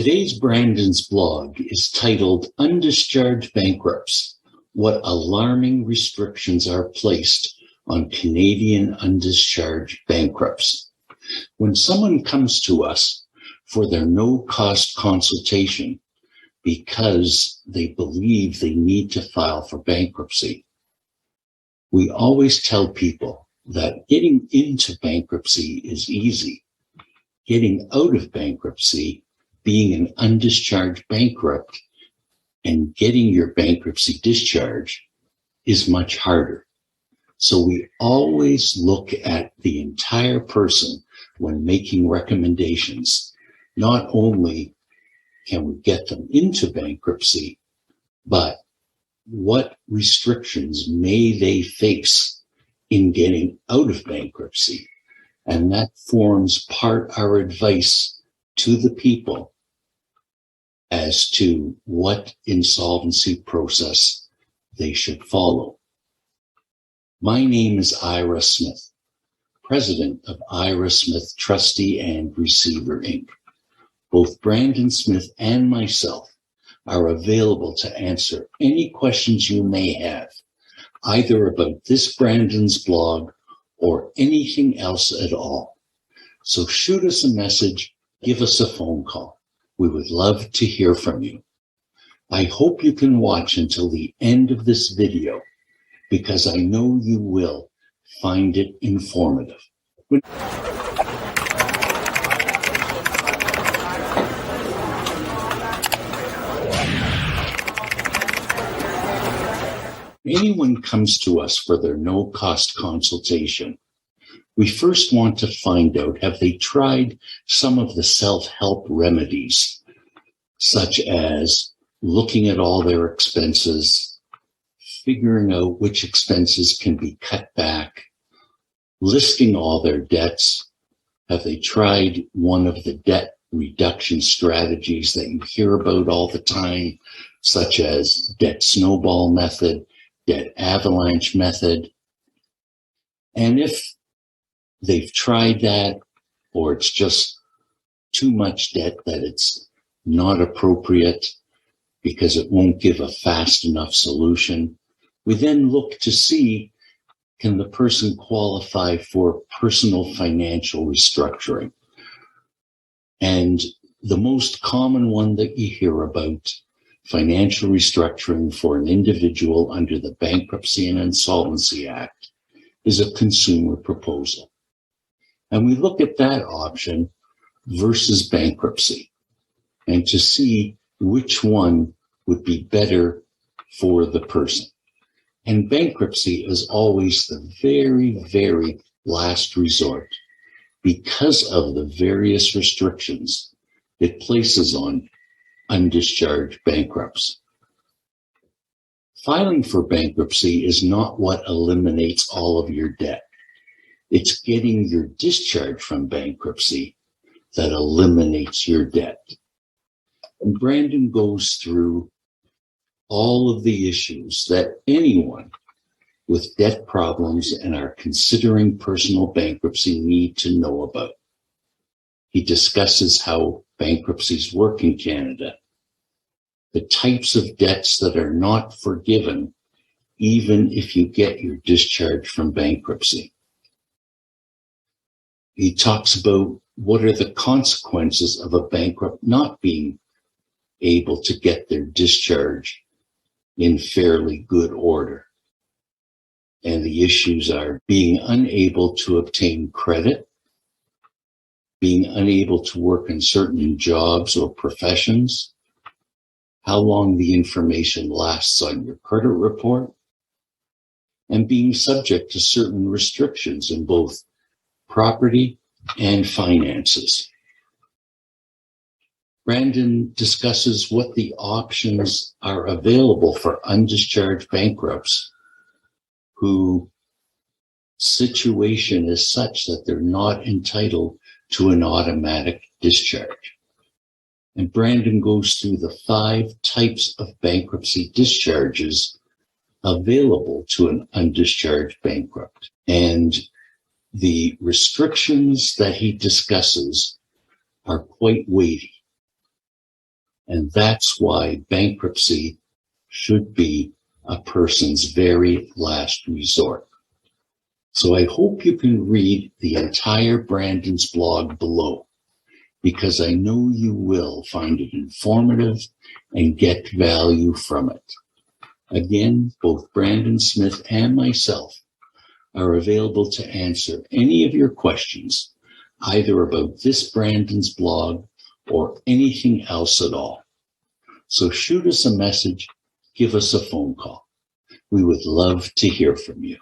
Today's Brandon's blog is titled Undischarged Bankrupts: What Alarming Restrictions Are Placed on Canadian Undischarged Bankrupts. When someone comes to us for their no-cost consultation because they believe they need to file for bankruptcy, we always tell people that getting into bankruptcy is easy. Getting out of bankruptcy, being an undischarged bankrupt, and getting your bankruptcy discharge is much harder. So we always look at the entire person when making recommendations. Not only can we get them into bankruptcy, but what restrictions may they face in getting out of bankruptcy? And that forms part our advice to the people as to what insolvency process they should follow. My name is Ira Smith, president of Ira Smith Trustee and Receiver, Inc. Both Brandon Smith and myself are available to answer any questions you may have, either about this Brandon's blog or anything else at all. So shoot us a message, give us a phone call. We would love to hear from you. I hope you can watch until the end of this video, because I know you will find it informative. When anyone comes to us for their no-cost consultation, we first want to find out, have they tried some of the self-help remedies, such as looking at all their expenses, figuring out which expenses can be cut back, listing all their debts? Have they tried one of the debt reduction strategies that you hear about all the time, such as debt snowball method, debt avalanche method? And if they've tried that, or it's just too much debt that it's not appropriate because it won't give a fast enough solution, we then look to see, can the person qualify for personal financial restructuring? And the most common one that you hear about, financial restructuring for an individual under the Bankruptcy and Insolvency Act, is a consumer proposal. And we look at that option versus bankruptcy and to see which one would be better for the person. And bankruptcy is always the very, very last resort because of the various restrictions it places on undischarged bankrupts. Filing for bankruptcy is not what eliminates all of your debt. It's getting your discharge from bankruptcy that eliminates your debt. And Brandon goes through all of the issues that anyone with debt problems and are considering personal bankruptcy need to know about. He discusses how bankruptcies work in Canada, the types of debts that are not forgiven even if you get your discharge from bankruptcy. He talks about what are the consequences of a bankrupt not being able to get their discharge in fairly good order. And the issues are being unable to obtain credit, being unable to work in certain jobs or professions, how long the information lasts on your credit report, and being subject to certain restrictions in both property and finances. Brandon discusses what the options are available for undischarged bankrupts whose situation is such that they're not entitled to an automatic discharge. And Brandon goes through the 5 types of bankruptcy discharges available to an undischarged bankrupt. And the restrictions that he discusses are quite weighty. And that's why bankruptcy should be a person's very last resort. So I hope you can read the entire Brandon's blog below, because I know you will find it informative and get value from it. Again, both Brandon Smith and myself are available to answer any of your questions, either about this Brandon's blog or anything else at all. So shoot us a message, give us a phone call. We would love to hear from you.